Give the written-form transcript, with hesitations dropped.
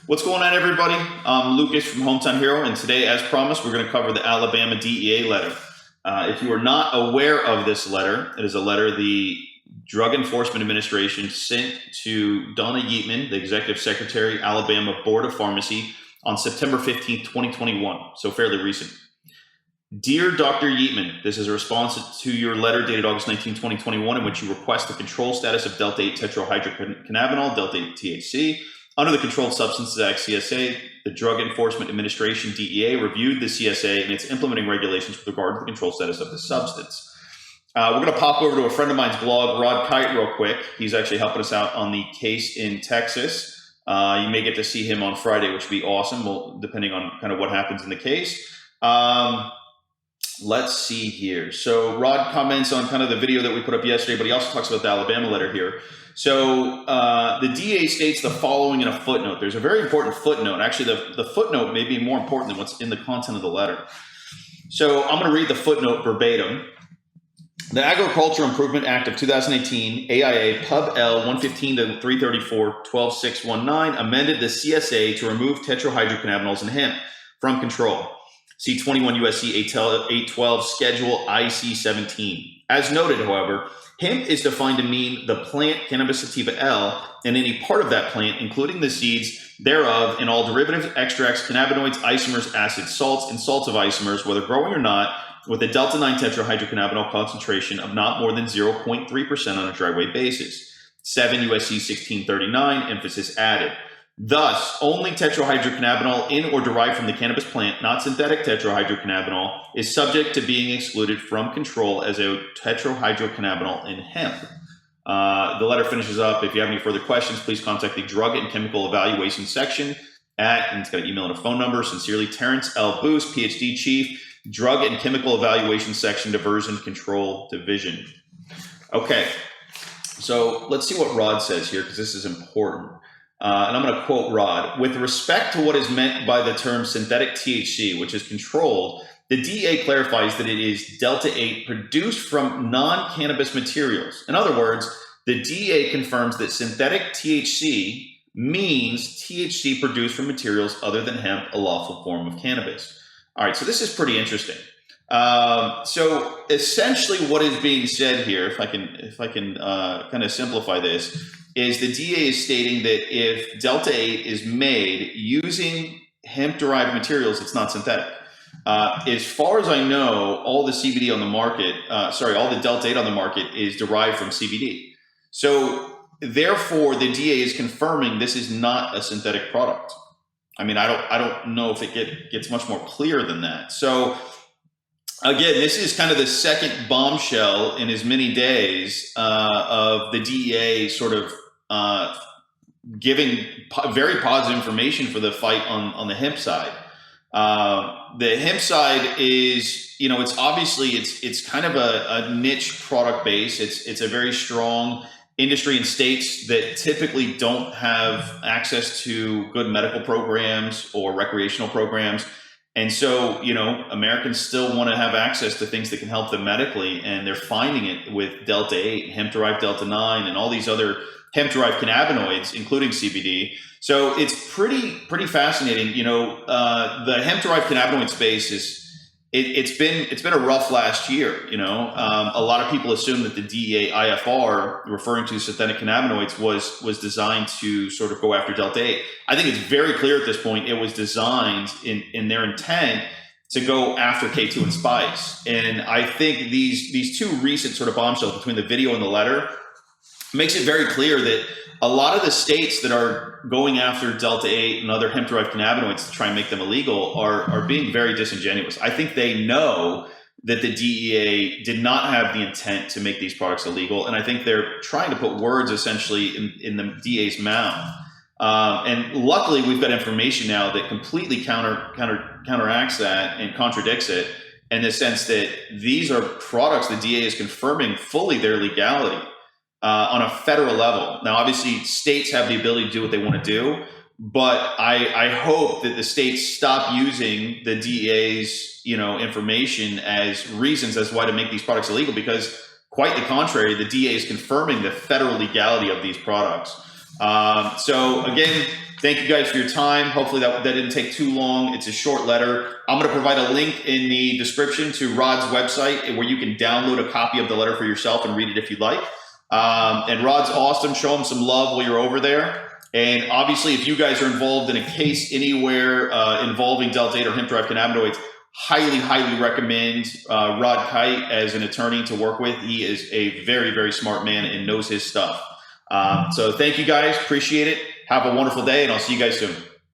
What's going on, everybody? I'm Lucas from Hometown Hero, and today, as promised, we're going to cover the Alabama DEA letter. If you are not aware of this letter, it is a letter the Drug Enforcement Administration sent to Donna Yeatman, the Executive Secretary, Alabama Board of Pharmacy, on September 15, 2021, so fairly recent. Dear Dr. Yeatman, this is a response to your letter dated August 19, 2021, in which you request the control status of Delta-8 tetrahydrocannabinol, Delta-8 THC, under the Controlled Substances Act, CSA. The Drug Enforcement Administration, DEA, reviewed the CSA and its implementing regulations with regard to the control status of the substance. We're going to pop over to a friend of mine's blog, Kight, real quick. He's actually helping us out on the case in Texas. You may get to see him on Friday, which would be awesome, well, depending on kind of what happens in the case. Let's see here. So Rod comments on kind of the video that we put up yesterday, but he also talks about the Alabama letter here. So the DA states the following in a footnote. There's a very important footnote. Actually, the footnote may be more important than what's in the content of the letter. So I'm going to read the footnote verbatim. The Agriculture Improvement Act of 2018, AIA, Pub L 115-334-12619, amended the CSA to remove tetrahydrocannabinols in hemp from control. See 21 U.S.C. 812, Schedule IC-17. As noted, however, hemp is defined to mean the plant Cannabis sativa L and any part of that plant, including the seeds thereof and all derivatives, extracts, cannabinoids, isomers, acids, salts, and salts of isomers, whether growing or not, with a Delta-9 tetrahydrocannabinol concentration of not more than 0.3% on a dry weight basis. 7 U.S.C. 1639, emphasis added. Thus, only tetrahydrocannabinol in or derived from the cannabis plant, not synthetic tetrahydrocannabinol, is subject to being excluded from control as a tetrahydrocannabinol in hemp. The letter finishes up. If you have any further questions, please contact the Drug and Chemical Evaluation section and it's got an email and a phone number. Sincerely, Terrence L. Boos, PhD Chief, Drug and Chemical Evaluation Section, Diversion Control Division. Okay, so let's see what Rod says here, because this is important. And I'm going to quote Rod. With respect to what is meant by the term synthetic THC, which is controlled, the DEA clarifies that it is Delta-8 produced from non-cannabis materials. In other words, the DEA confirms that synthetic THC means THC produced from materials other than hemp, a lawful form of cannabis. All right, so this is pretty interesting. So essentially what is being said here, if I can kind of simplify this, is the DEA is stating that if Delta-8 is made using hemp-derived materials, it's not synthetic. As far as I know, all the CBD on the market, all the Delta-8 on the market is derived from CBD. So therefore, the DEA is confirming this is not a synthetic product. I mean, I don't know if it gets much more clear than that. So again, this is kind of the second bombshell in as many days of the DEA sort of giving very positive information for the fight on the hemp side. The hemp side is, it's obviously it's kind of a niche product base. It's a very strong industry in states that typically don't have access to good medical programs or recreational programs. And so, Americans still want to have access to things that can help them medically, and they're finding it with Delta-8, hemp-derived Delta-9, and all these other hemp-derived cannabinoids, including CBD. So it's pretty fascinating. The hemp-derived cannabinoid space it's been a rough last year. A lot of people assume that the DEA IFR, referring to synthetic cannabinoids, was designed to sort of go after Delta-8. I think it's very clear at this point it was designed in their intent to go after K2 and spice. And I think these two recent sort of bombshells between the video and the letter makes it very clear that a lot of the states that are going after Delta-8 and other hemp-derived cannabinoids to try and make them illegal are being very disingenuous. I think they know that the DEA did not have the intent to make these products illegal, and I think they're trying to put words essentially in the DEA's mouth. And luckily, we've got information now that completely counteracts that and contradicts it, in the sense that these are products the DEA is confirming fully their legality. On a federal level. Now, obviously, states have the ability to do what they want to do, but I hope that the states stop using the DEA's information as reasons as why to make these products illegal, because quite the contrary, the DEA is confirming the federal legality of these products. So again, thank you guys for your time. Hopefully that didn't take too long. It's a short letter. I'm going to provide a link in the description to Rod's website where you can download a copy of the letter for yourself and read it if you'd like. And Rod's awesome. Show him some love while you're over there. And obviously, if you guys are involved in a case anywhere involving Delta-8 or hemp-derived cannabinoids, highly, highly recommend Rod Kight as an attorney to work with. He is a very, very smart man and knows his stuff. So thank you guys. Appreciate it. Have a wonderful day, and I'll see you guys soon.